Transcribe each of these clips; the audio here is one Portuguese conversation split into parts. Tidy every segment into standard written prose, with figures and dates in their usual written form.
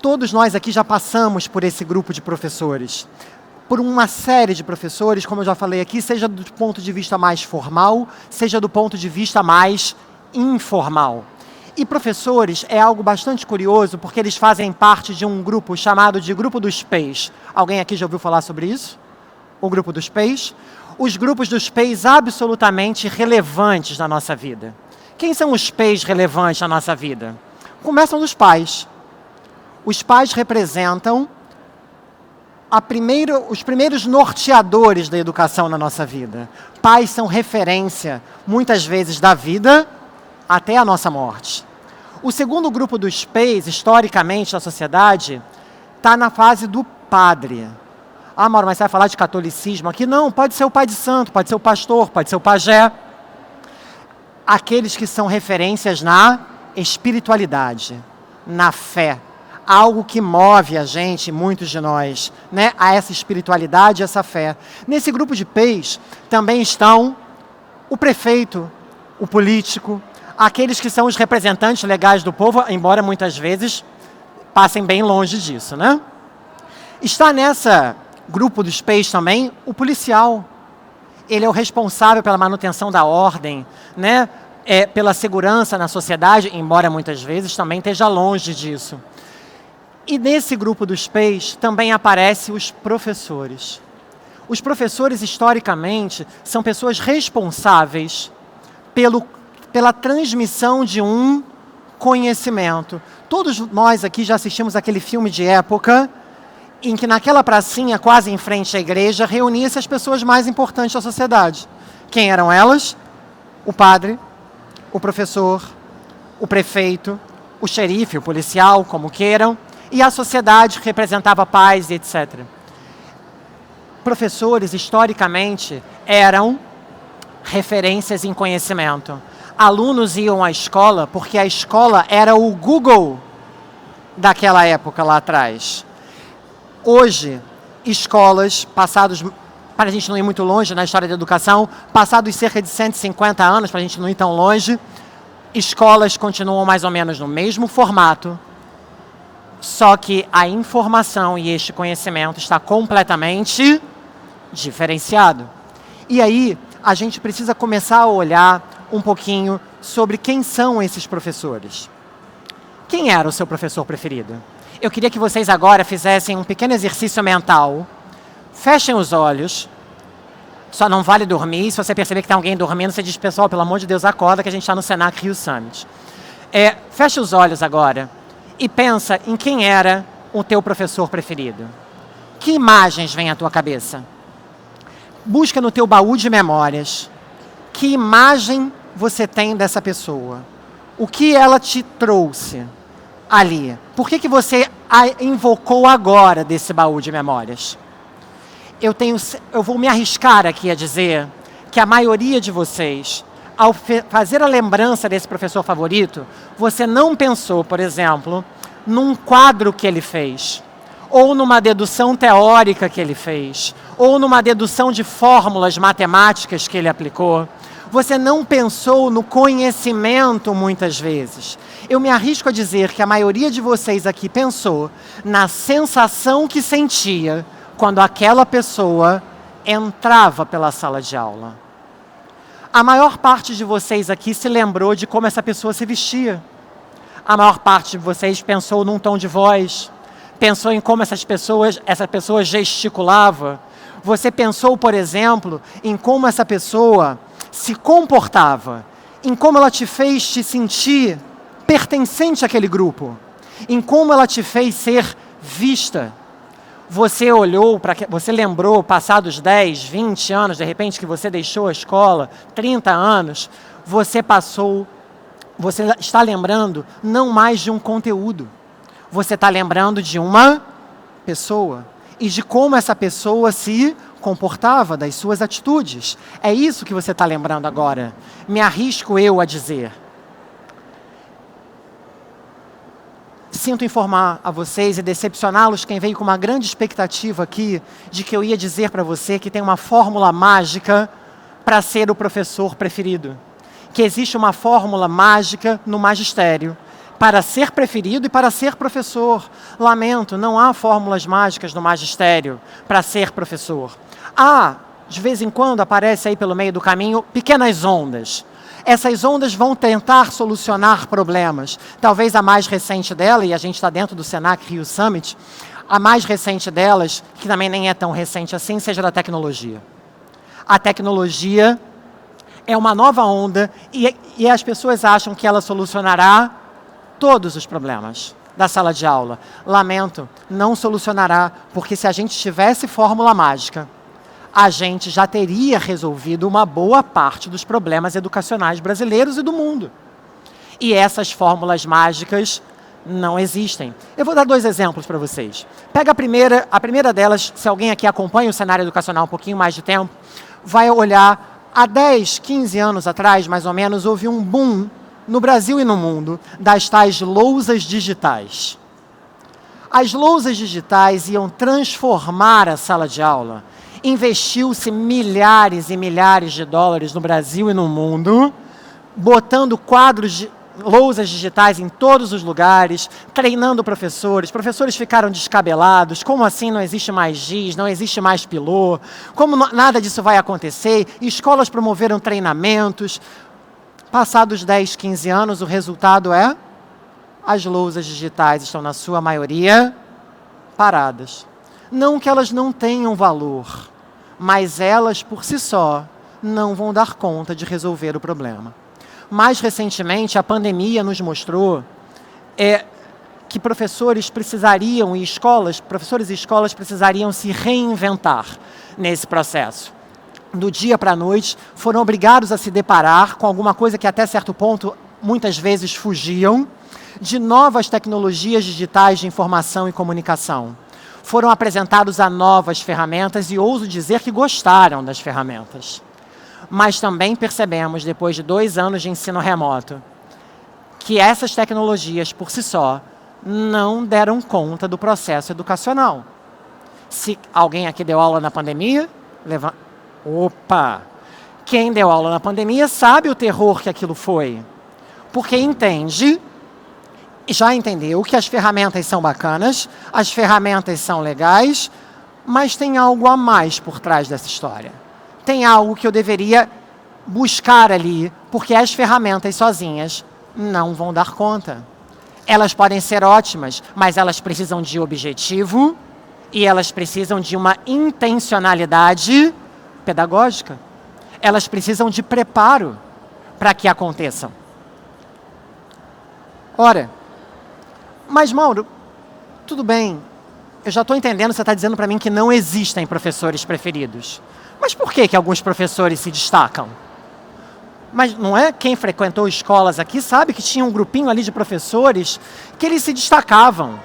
Todos nós aqui já passamos por esse grupo de professores. Por uma série de professores, como eu já falei aqui, seja do ponto de vista mais formal, seja do ponto de vista mais informal. E professores é algo bastante curioso, porque eles fazem parte de um grupo chamado de Grupo dos PEIs. Alguém aqui já ouviu falar sobre isso? O Grupo dos PEIs? Os grupos dos PEIs absolutamente relevantes na nossa vida. Quem são os PEIs relevantes na nossa vida? Começam dos pais. Os pais representam os primeiros norteadores da educação na nossa vida. Pais são referência, muitas vezes, da vida até a nossa morte. O segundo grupo dos PEIs, historicamente, na sociedade, está na fase do padre. Ah, Mauro, mas você vai falar de catolicismo aqui? Não, pode ser o pai de santo, pode ser o pastor, pode ser o pajé. Aqueles que são referências na espiritualidade, na fé. Algo que move a gente, muitos de nós, né, a essa espiritualidade, essa fé. Nesse grupo de PEIs também estão o prefeito, o político, aqueles que são os representantes legais do povo, embora muitas vezes passem bem longe disso, né? Está nesse grupo dos PEIs também o policial. Ele é o responsável pela manutenção da ordem, né, pela segurança na sociedade, embora muitas vezes também esteja longe disso. E nesse grupo dos PEIs também aparecem os professores. Os professores, historicamente, são pessoas responsáveis pela transmissão de um conhecimento. Todos nós aqui já assistimos aquele filme de época em que naquela pracinha, quase em frente à igreja, reunia-se as pessoas mais importantes da sociedade. Quem eram elas? O padre, o professor, o prefeito, o xerife, o policial, como queiram, e a sociedade que representava pais e etc. Professores, historicamente, eram referências em conhecimento. Alunos iam à escola porque a escola era o Google daquela época lá atrás. Hoje, escolas, passados, para a gente não ir muito longe na história da educação, passados cerca de 150 anos, para a gente não ir tão longe, escolas continuam mais ou menos no mesmo formato, só que a informação e este conhecimento está completamente diferenciado. E aí, a gente precisa começar a olhar um pouquinho sobre quem são esses professores. Quem era o seu professor preferido? Eu queria que vocês agora fizessem um pequeno exercício mental. Fechem os olhos. Só não vale dormir. Se você perceber que tem alguém dormindo, você diz, pessoal, pelo amor de Deus, acorda que a gente está no Senac Rio Summit. Feche os olhos agora e pensa em quem era o teu professor preferido. Que imagens vêm à tua cabeça? Busca no teu baú de memórias. Que imagem você tem dessa pessoa? O que ela te trouxe ali? Por que você a invocou agora desse baú de memórias? Eu vou me arriscar aqui a dizer que a maioria de vocês, ao fazer a lembrança desse professor favorito, você não pensou, por exemplo, num quadro que ele fez, ou numa dedução teórica que ele fez, ou numa dedução de fórmulas matemáticas que ele aplicou. Você não pensou no conhecimento muitas vezes. Eu me arrisco a dizer que a maioria de vocês aqui pensou na sensação que sentia quando aquela pessoa entrava pela sala de aula. A maior parte de vocês aqui se lembrou de como essa pessoa se vestia. A maior parte de vocês pensou num tom de voz, pensou em como essa pessoa gesticulava. Você pensou, por exemplo, em como essa pessoa se comportava, em como ela te fez te sentir pertencente àquele grupo, em como ela te fez ser vista. Você olhou, você lembrou, passados 10, 20 anos, de repente, que você deixou a escola, 30 anos, você está lembrando não mais de um conteúdo, você está lembrando de uma pessoa e de como essa pessoa se comportava, das suas atitudes. É isso que você está lembrando agora. Me arrisco eu a dizer. Sinto informar a vocês e decepcioná-los, quem veio com uma grande expectativa aqui, de que eu ia dizer para você que tem uma fórmula mágica para ser o professor preferido. Que existe uma fórmula mágica no magistério, para ser preferido e para ser professor. Lamento, não há fórmulas mágicas no magistério para ser professor. De vez em quando aparece aí pelo meio do caminho pequenas ondas. Essas ondas vão tentar solucionar problemas. Talvez a mais recente dela, e a gente está dentro do Senac Rio Summit, a mais recente delas, que também nem é tão recente assim, seja da tecnologia. A tecnologia é uma nova onda e as pessoas acham que ela solucionará todos os problemas da sala de aula. Lamento, não solucionará, porque se a gente tivesse fórmula mágica, a gente já teria resolvido uma boa parte dos problemas educacionais brasileiros e do mundo. E essas fórmulas mágicas não existem. Eu vou dar 2 exemplos para vocês. Pega a primeira delas, se alguém aqui acompanha o cenário educacional um pouquinho mais de tempo, vai olhar, há 10, 15 anos atrás, mais ou menos, houve um boom no Brasil e no mundo das tais lousas digitais. As lousas digitais iam transformar a sala de aula. Investiu-se milhares e milhares de dólares no Brasil e no mundo, botando quadros de lousas digitais em todos os lugares, treinando professores. Professores ficaram descabelados. Como assim não existe mais giz, não existe mais pilô? Como nada disso vai acontecer? Escolas promoveram treinamentos. Passados 10, 15 anos, o resultado é: as lousas digitais estão, na sua maioria, paradas. Não que elas não tenham valor, mas elas, por si só, não vão dar conta de resolver o problema. Mais recentemente, a pandemia nos mostrou que professores e escolas precisariam se reinventar nesse processo. Do dia para a noite, foram obrigados a se deparar com alguma coisa que até certo ponto, muitas vezes, fugiam, de novas tecnologias digitais de informação e comunicação. Foram apresentados a novas ferramentas e ouso dizer que gostaram das ferramentas. Mas também percebemos, depois de 2 anos de ensino remoto, que essas tecnologias, por si só, não deram conta do processo educacional. Se alguém aqui deu aula na pandemia, Opa! Quem deu aula na pandemia sabe o terror que aquilo foi. Porque já entendeu que as ferramentas são bacanas, as ferramentas são legais, mas tem algo a mais por trás dessa história. Tem algo que eu deveria buscar ali, porque as ferramentas sozinhas não vão dar conta. Elas podem ser ótimas, mas elas precisam de objetivo e elas precisam de uma intencionalidade pedagógica. Elas precisam de preparo para que aconteçam. Ora, mas Mauro, tudo bem, eu já estou entendendo, você está dizendo para mim que não existem professores preferidos. Mas por que alguns professores se destacam? Mas não é? Quem frequentou escolas aqui sabe que tinha um grupinho ali de professores que eles se destacavam.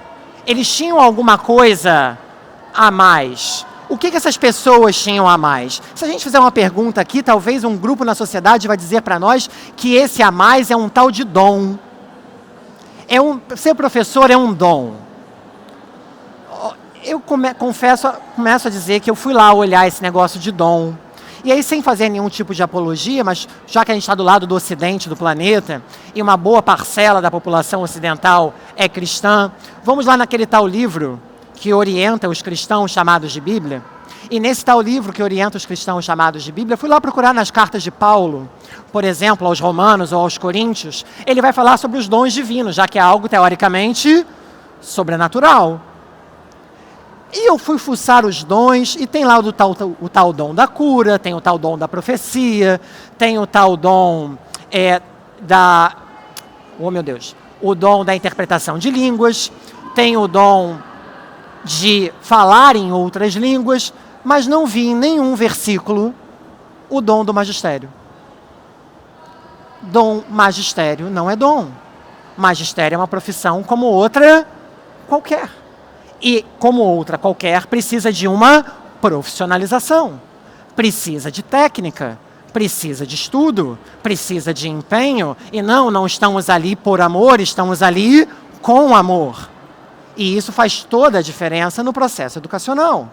Eles tinham alguma coisa a mais. O que essas pessoas tinham a mais? Se a gente fizer uma pergunta aqui, talvez um grupo na sociedade vai dizer para nós que esse a mais é um tal de dom. Ser professor é um dom. Eu começo a dizer que eu fui lá olhar esse negócio de dom. E aí, sem fazer nenhum tipo de apologia, mas já que a gente está do lado do ocidente do planeta, e uma boa parcela da população ocidental é cristã, vamos lá naquele tal livro que orienta os cristãos chamados de Bíblia. E nesse tal livro que orienta os cristãos chamados de Bíblia, fui lá procurar nas cartas de Paulo, por exemplo, aos Romanos ou aos Coríntios, ele vai falar sobre os dons divinos, já que é algo teoricamente sobrenatural. E eu fui fuçar os dons, e tem lá o tal dom da cura, tem o tal dom da profecia, tem o tal dom o dom da interpretação de línguas, tem o dom de falar em outras línguas, mas não vi em nenhum versículo o dom do magistério. Magistério não é dom. Magistério é uma profissão como outra qualquer. E, como outra qualquer, precisa de uma profissionalização, precisa de técnica, precisa de estudo, precisa de empenho, e não estamos ali por amor, estamos ali com amor. E isso faz toda a diferença no processo educacional.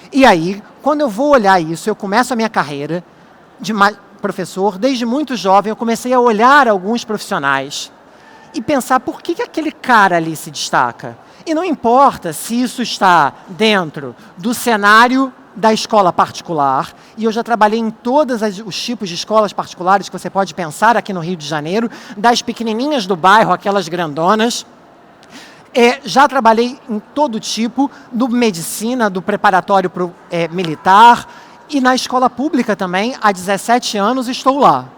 E aí, quando eu vou olhar isso, eu começo a minha carreira de professor, desde muito jovem, eu comecei a olhar alguns profissionais e pensar por que aquele cara ali se destaca. E não importa se isso está dentro do cenário da escola particular, e eu já trabalhei em todos os tipos de escolas particulares que você pode pensar aqui no Rio de Janeiro, das pequenininhas do bairro, aquelas grandonas. Já trabalhei em todo tipo, do medicina, do preparatório pro, militar, e na escola pública também, há 17 anos estou lá.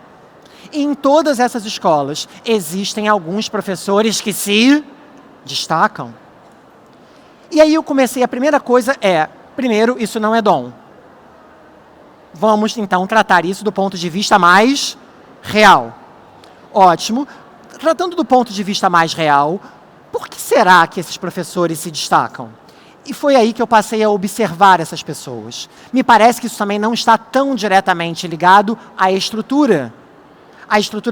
E em todas essas escolas existem alguns professores que se destacam. E aí eu comecei, a primeira coisa primeiro, isso não é dom. Vamos então tratar isso do ponto de vista mais real. Ótimo. Tratando do ponto de vista mais real, por que será que esses professores se destacam? E foi aí que eu passei a observar essas pessoas. Me parece que isso também não está tão diretamente ligado à estrutura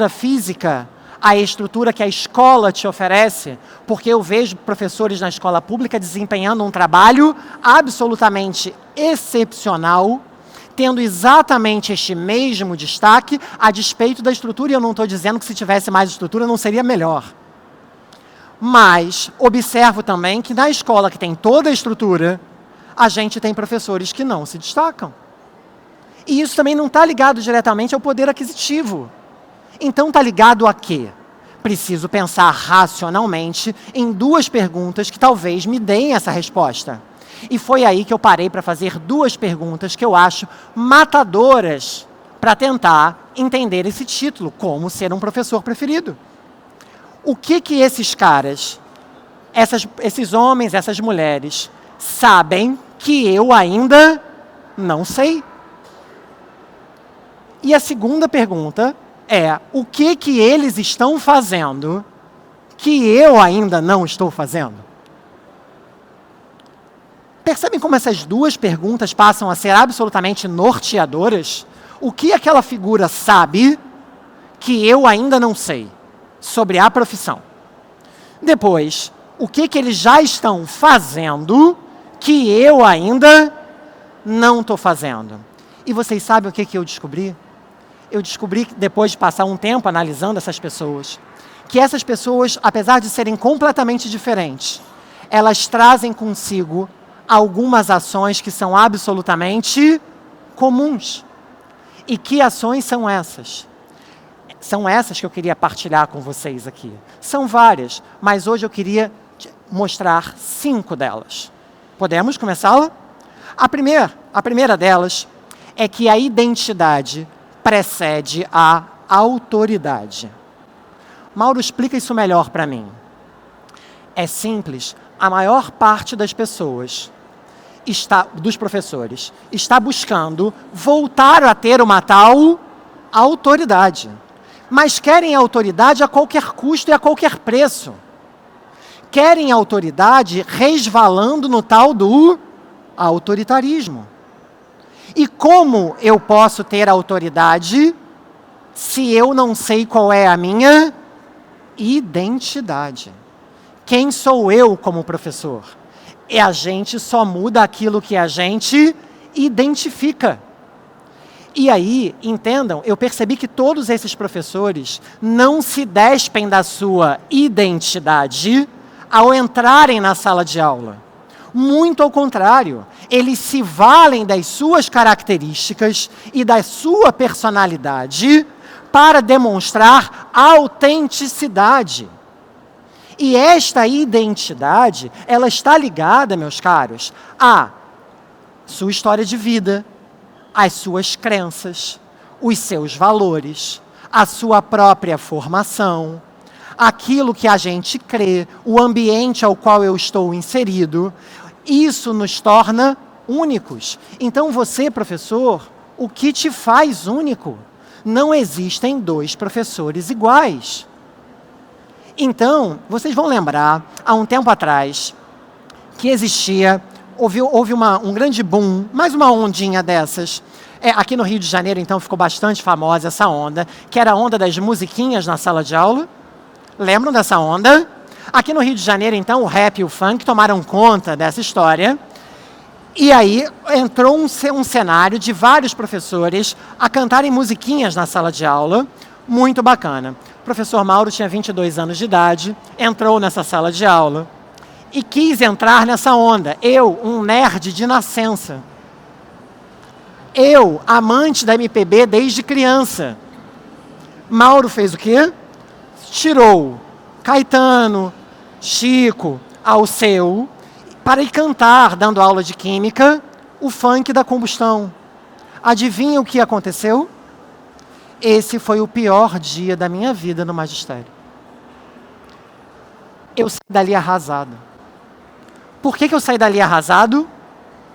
física, à estrutura que a escola te oferece, porque eu vejo professores na escola pública desempenhando um trabalho absolutamente excepcional, tendo exatamente este mesmo destaque a despeito da estrutura, e eu não estou dizendo que se tivesse mais estrutura não seria melhor. Mas observo também que na escola que tem toda a estrutura, a gente tem professores que não se destacam. E isso também não está ligado diretamente ao poder aquisitivo. Então está ligado a quê? Preciso pensar racionalmente em duas perguntas que talvez me deem essa resposta. E foi aí que eu parei para fazer duas perguntas que eu acho matadoras para tentar entender esse título, como ser um professor preferido. O que esses caras, esses homens, essas mulheres, sabem que eu ainda não sei? E a segunda pergunta o que eles estão fazendo que eu ainda não estou fazendo? Percebem como essas duas perguntas passam a ser absolutamente norteadoras? O que aquela figura sabe que eu ainda não sei sobre a profissão? Depois, o que eles já estão fazendo que eu ainda não estou fazendo? E vocês sabem o que eu descobri? Eu descobri, depois de passar um tempo analisando essas pessoas, que essas pessoas, apesar de serem completamente diferentes, elas trazem consigo algumas ações que são absolutamente comuns. E que ações são essas? São essas que eu queria partilhar com vocês aqui. São várias, mas hoje eu queria mostrar 5 delas. Podemos começá-la? A primeira delas é que a identidade precede a autoridade. Mauro, explica isso melhor para mim. É simples. A maior parte das pessoas, dos professores, está buscando voltar a ter uma tal autoridade. Mas querem autoridade a qualquer custo e a qualquer preço. Querem autoridade resvalando no tal do autoritarismo. E como eu posso ter autoridade se eu não sei qual é a minha identidade? Quem sou eu como professor? E a gente só muda aquilo que a gente identifica. E aí, entendam, eu percebi que todos esses professores não se despem da sua identidade ao entrarem na sala de aula. Muito ao contrário, eles se valem das suas características e da sua personalidade para demonstrar autenticidade. E esta identidade, ela está ligada, meus caros, à sua história de vida, às suas crenças, os seus valores, a sua própria formação, aquilo que a gente crê, o ambiente ao qual eu estou inserido. Isso nos torna únicos. Então você, professor, o que te faz único? Não existem 2 professores iguais. Então, vocês vão lembrar, há um tempo atrás, que houve um grande boom, mais uma ondinha dessas. Aqui no Rio de Janeiro, então, ficou bastante famosa essa onda, que era a onda das musiquinhas na sala de aula. Lembram dessa onda? Aqui no Rio de Janeiro, então, o rap e o funk tomaram conta dessa história. E aí entrou um cenário de vários professores a cantarem musiquinhas na sala de aula. Muito bacana. professor Mauro tinha 22 anos de idade, entrou nessa sala de aula e quis entrar nessa onda. Eu, um nerd de nascença. Eu, amante da MPB desde criança. Mauro fez o quê? Tirou Caetano, Chico, Alceu, para ir cantar, dando aula de química, o funk da combustão. Adivinha o que aconteceu? Esse foi o pior dia da minha vida no magistério. Eu saí dali arrasado. Por que eu saí dali arrasado?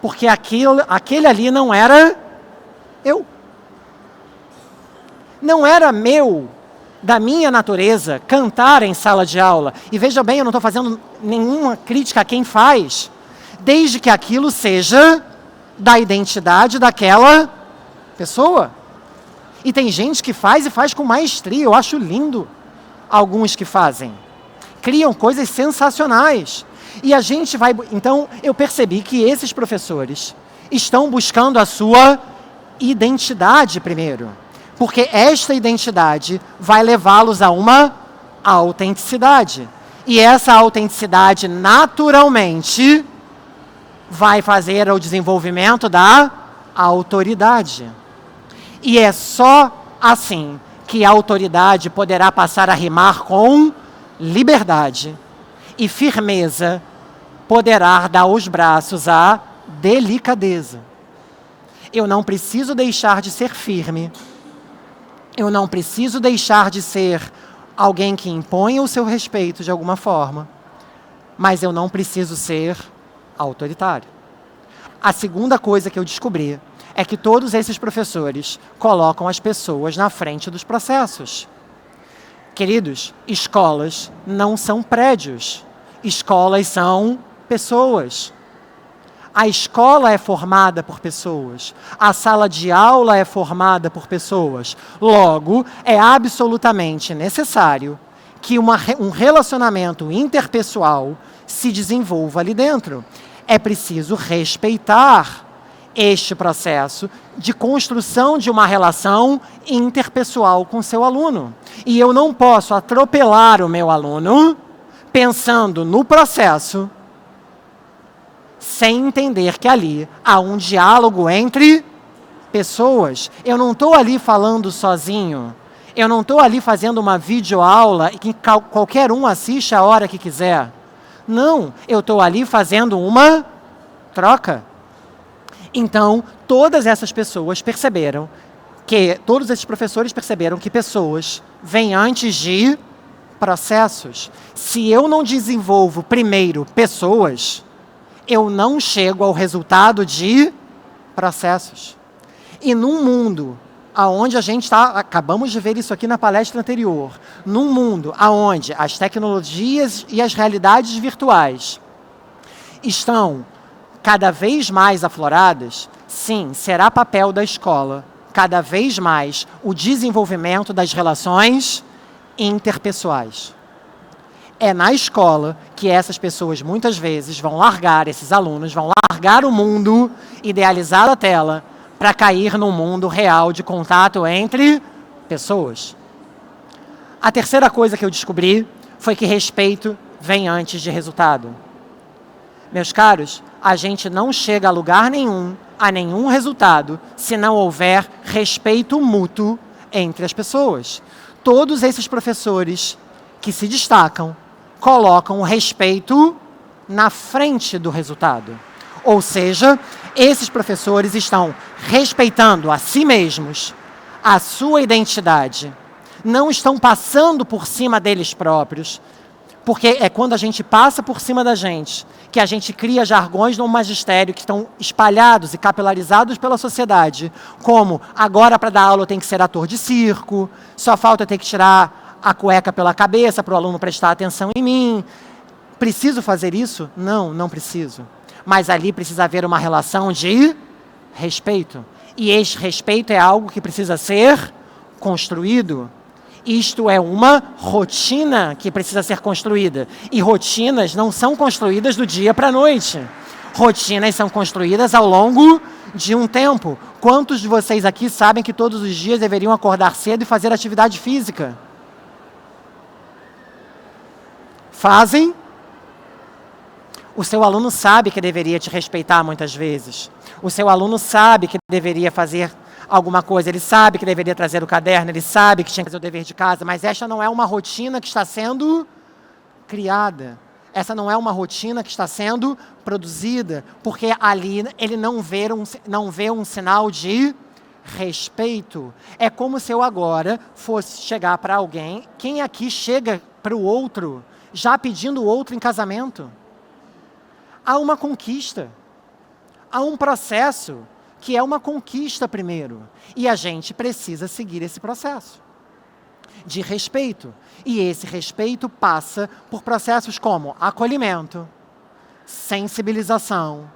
Porque aquele ali não era eu. Não era da minha natureza, cantar em sala de aula. E veja bem, eu não estou fazendo nenhuma crítica a quem faz, desde que aquilo seja da identidade daquela pessoa. E tem gente que faz e faz com maestria, eu acho lindo. Alguns que fazem. Criam coisas sensacionais. E a gente vai... Então, eu percebi que esses professores estão buscando a sua identidade primeiro. Porque esta identidade vai levá-los a uma autenticidade. E essa autenticidade, naturalmente, vai fazer o desenvolvimento da autoridade. E é só assim que a autoridade poderá passar a rimar com liberdade. E firmeza poderá dar os braços à delicadeza. Eu não preciso deixar de ser firme. Eu não preciso deixar de ser alguém que imponha o seu respeito de alguma forma. Mas eu não preciso ser autoritário. A segunda coisa que eu descobri é que todos esses professores colocam as pessoas na frente dos processos. Queridos, escolas não são prédios. Escolas são pessoas. A escola é formada por pessoas. A sala de aula é formada por pessoas. Logo, é absolutamente necessário que um relacionamento interpessoal se desenvolva ali dentro. É preciso respeitar este processo de construção de uma relação interpessoal com seu aluno. E eu não posso atropelar o meu aluno pensando no processo sem entender que ali há um diálogo entre pessoas. Eu não estou ali falando sozinho. Eu não estou ali fazendo uma videoaula que qualquer um assiste a hora que quiser. Não, eu estou ali fazendo uma troca. Então, todas essas pessoas perceberam todos esses professores perceberam que pessoas vêm antes de processos. Se eu não desenvolvo primeiro pessoas, eu não chego ao resultado de processos. E num mundo onde a gente está, acabamos de ver isso aqui na palestra anterior, num mundo onde as tecnologias e as realidades virtuais estão cada vez mais afloradas, sim, será papel da escola, cada vez mais, o desenvolvimento das relações interpessoais. É na escola que essas pessoas muitas vezes vão largar, esses alunos vão largar o mundo idealizado da tela para cair num mundo real de contato entre pessoas. A terceira coisa que eu descobri foi que respeito vem antes de resultado. Meus caros, a gente não chega a lugar nenhum, a nenhum resultado, se não houver respeito mútuo entre as pessoas. Todos esses professores que se destacam colocam o respeito na frente do resultado. Ou seja, esses professores estão respeitando a si mesmos, a sua identidade, não estão passando por cima deles próprios, porque é quando a gente passa por cima da gente que a gente cria jargões no magistério que estão espalhados e capilarizados pela sociedade, como agora para dar aula eu tenho que ser ator de circo, só falta eu ter que tirar a cueca pela cabeça para o aluno prestar atenção em mim. Preciso fazer isso? Não, não preciso. Mas ali precisa haver uma relação de respeito. E este respeito é algo que precisa ser construído. Isto é uma rotina que precisa ser construída. E rotinas não são construídas do dia para a noite. Rotinas são construídas ao longo de um tempo. Quantos de vocês aqui sabem que todos os dias deveriam acordar cedo e fazer atividade física? fazem. O seu aluno sabe que deveria te respeitar muitas vezes. O seu aluno sabe que deveria fazer alguma coisa, ele sabe que deveria trazer o caderno, ele sabe que tinha que fazer o dever de casa, mas esta não é uma rotina que está sendo criada. Essa não é uma rotina que está sendo produzida, porque ali ele não vê um sinal de respeito. É como se eu agora fosse chegar para alguém. Quem aqui chega para o outro já pedindo o outro em casamento? Há uma conquista. Há um processo que é uma conquista primeiro. E a gente precisa seguir esse processo de respeito. E esse respeito passa por processos como acolhimento, sensibilização,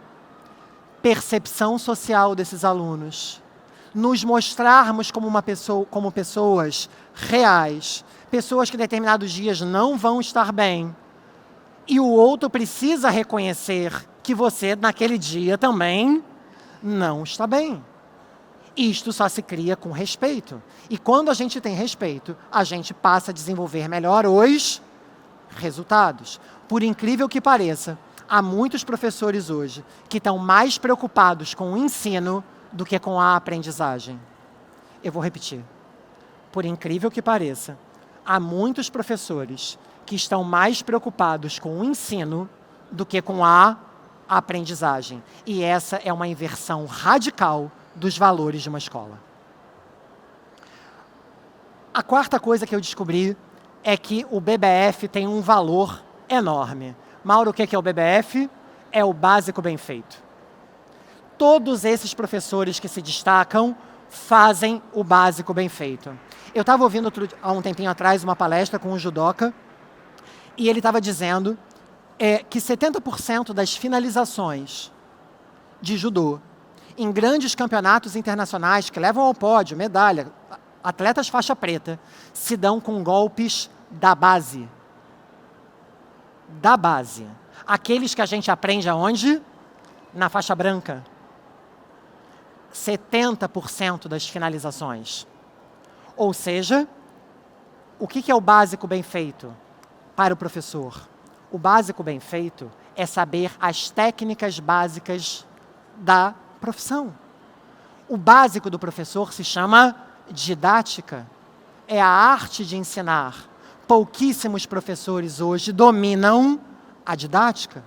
percepção social desses alunos, nos mostrarmos como pessoas reais, pessoas que em determinados dias não vão estar bem, e o outro precisa reconhecer que você, naquele dia, também não está bem. Isto só se cria com respeito. E quando a gente tem respeito, a gente passa a desenvolver melhor os resultados. Por incrível que pareça, há muitos professores hoje que estão mais preocupados com o ensino do que com a aprendizagem. Eu vou repetir. Por incrível que pareça, há muitos professores que estão mais preocupados com o ensino do que com a aprendizagem. E essa é uma inversão radical dos valores de uma escola. A quarta coisa que eu descobri é que o BBF tem um valor enorme. Mauro, o que é o BBF? É o básico bem feito. Todos esses professores que se destacam fazem o básico bem feito. Eu estava ouvindo há um tempinho atrás uma palestra com um judoca e ele estava dizendo que 70% das finalizações de judô em grandes campeonatos internacionais que levam ao pódio, medalha, atletas faixa preta, se dão com golpes da base. Da base. Aqueles que a gente aprende aonde? Na faixa branca. 70% das finalizações. Ou seja, o que é o básico bem feito para o professor? O básico bem feito é saber as técnicas básicas da profissão. O básico do professor se chama didática. É a arte de ensinar. Pouquíssimos professores hoje dominam a didática.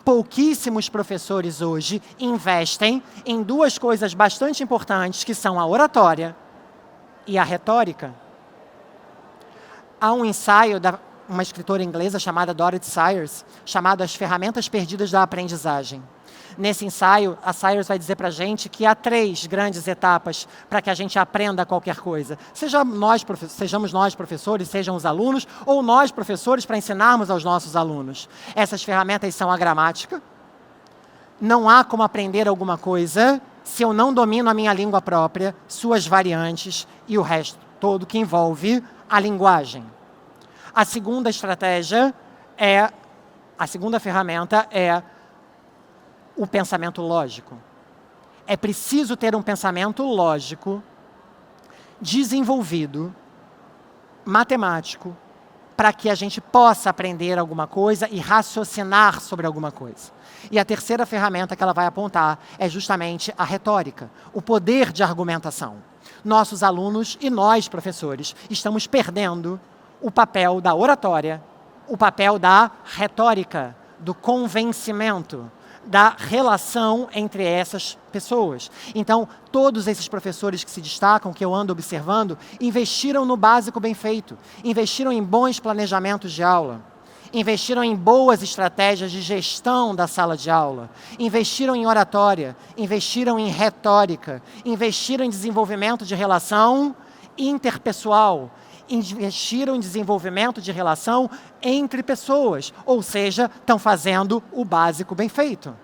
Pouquíssimos professores hoje investem em duas coisas bastante importantes, que são a oratória e a retórica. Há um ensaio da uma escritora inglesa chamada Dorothy Sayers, chamado As Ferramentas Perdidas da Aprendizagem. Nesse ensaio, a Sayers vai dizer para a gente que há 3 grandes etapas para que a gente aprenda qualquer coisa. Sejamos nós professores, sejam os alunos, ou nós professores para ensinarmos aos nossos alunos. Essas ferramentas são a gramática. Não há como aprender alguma coisa se eu não domino a minha língua própria, suas variantes e o resto todo que envolve a linguagem. A segunda ferramenta é o pensamento lógico. É preciso ter um pensamento lógico, desenvolvido, matemático, para que a gente possa aprender alguma coisa e raciocinar sobre alguma coisa. E a terceira ferramenta que ela vai apontar é justamente a retórica, o poder de argumentação. Nossos alunos e nós, professores, estamos perdendo o papel da oratória, o papel da retórica, do convencimento, da relação entre essas pessoas. Então, todos esses professores que se destacam, que eu ando observando, investiram no básico bem feito, investiram em bons planejamentos de aula, investiram em boas estratégias de gestão da sala de aula, investiram em oratória, investiram em retórica, investiram em desenvolvimento de relação interpessoal, investiram em desenvolvimento de relação entre pessoas, ou seja, estão fazendo o básico bem feito.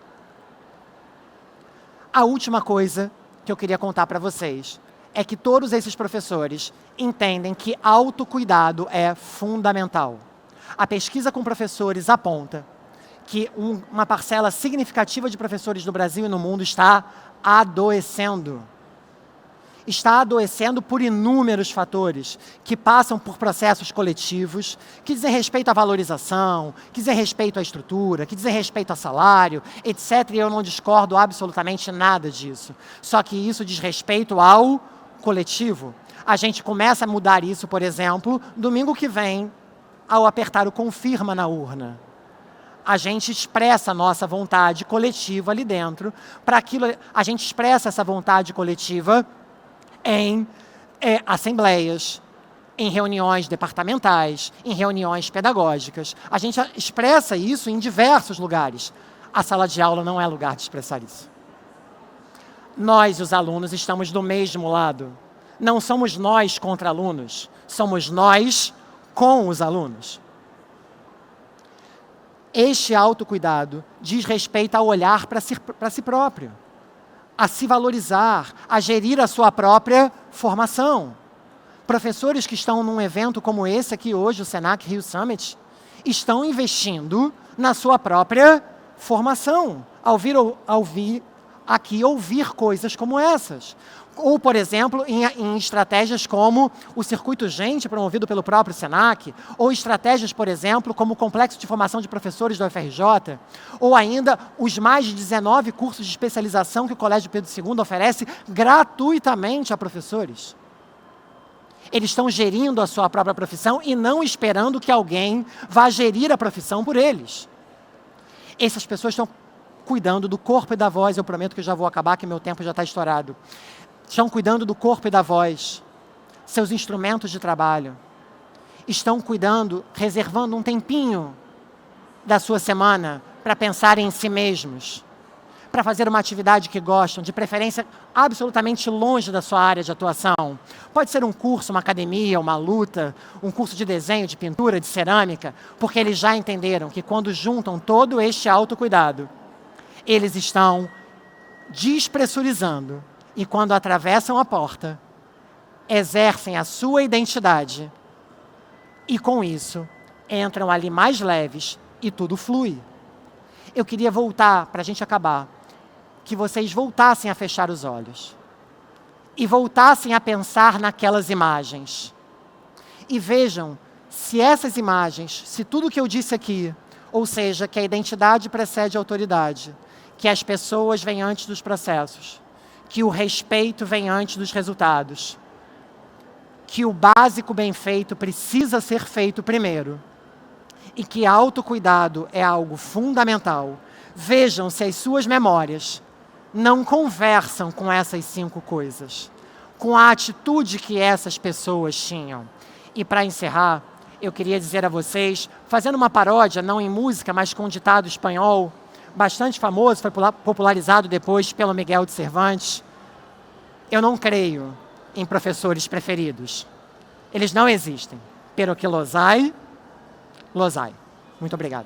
A última coisa que eu queria contar para vocês é que todos esses professores entendem que autocuidado é fundamental. A pesquisa com professores aponta que uma parcela significativa de professores no Brasil e no mundo está adoecendo. está adoecendo por inúmeros fatores que passam por processos coletivos, que dizem respeito à valorização, que dizem respeito à estrutura, que dizem respeito a salário, etc. E eu não discordo absolutamente nada disso. Só que isso diz respeito ao coletivo. A gente começa a mudar isso, por exemplo, domingo que vem, ao apertar o confirma na urna. A gente expressa a nossa vontade coletiva ali dentro, para aquilo, a gente expressa essa vontade coletiva em assembleias, em reuniões departamentais, em reuniões pedagógicas. A gente expressa isso em diversos lugares. A sala de aula não é lugar de expressar isso. Nós, os alunos, estamos do mesmo lado. Não somos nós contra alunos, somos nós com os alunos. Este autocuidado diz respeito a olhar para si próprio, a se valorizar, a gerir a sua própria formação. Professores que estão num evento como esse aqui hoje, o Senac Rio Summit, estão investindo na sua própria formação, ao vir aqui ouvir coisas como essas. Ou, por exemplo, em estratégias como o Circuito Gente, promovido pelo próprio Senac, ou estratégias, por exemplo, como o Complexo de Formação de Professores da UFRJ, ou ainda os mais de 19 cursos de especialização que o Colégio Pedro II oferece gratuitamente a professores. Eles estão gerindo a sua própria profissão e não esperando que alguém vá gerir a profissão por eles. Essas pessoas estão cuidando do corpo e da voz. Eu prometo que eu já vou acabar, que meu tempo já está estourado. Estão cuidando do corpo e da voz, seus instrumentos de trabalho. Estão cuidando, reservando um tempinho da sua semana para pensar em si mesmos, para fazer uma atividade que gostam, de preferência absolutamente longe da sua área de atuação. Pode ser um curso, uma academia, uma luta, um curso de desenho, de pintura, de cerâmica, porque eles já entenderam que quando juntam todo este autocuidado, eles estão despressurizando. E quando atravessam a porta, exercem a sua identidade. E com isso, entram ali mais leves e tudo flui. Eu queria voltar, para a gente acabar, que vocês voltassem a fechar os olhos. E voltassem a pensar naquelas imagens. E vejam se essas imagens, se tudo que eu disse aqui, ou seja, que a identidade precede a autoridade, que as pessoas vêm antes dos processos, que o respeito vem antes dos resultados, que o básico bem feito precisa ser feito primeiro e que autocuidado é algo fundamental. Vejam se as suas memórias não conversam com essas 5 coisas, com a atitude que essas pessoas tinham. E para encerrar, eu queria dizer a vocês, fazendo uma paródia, não em música, mas com um ditado espanhol, bastante famoso, foi popularizado depois pelo Miguel de Cervantes. Eu não creio em professores preferidos. Eles não existem. Pero que los hay, los hay. Muito obrigado.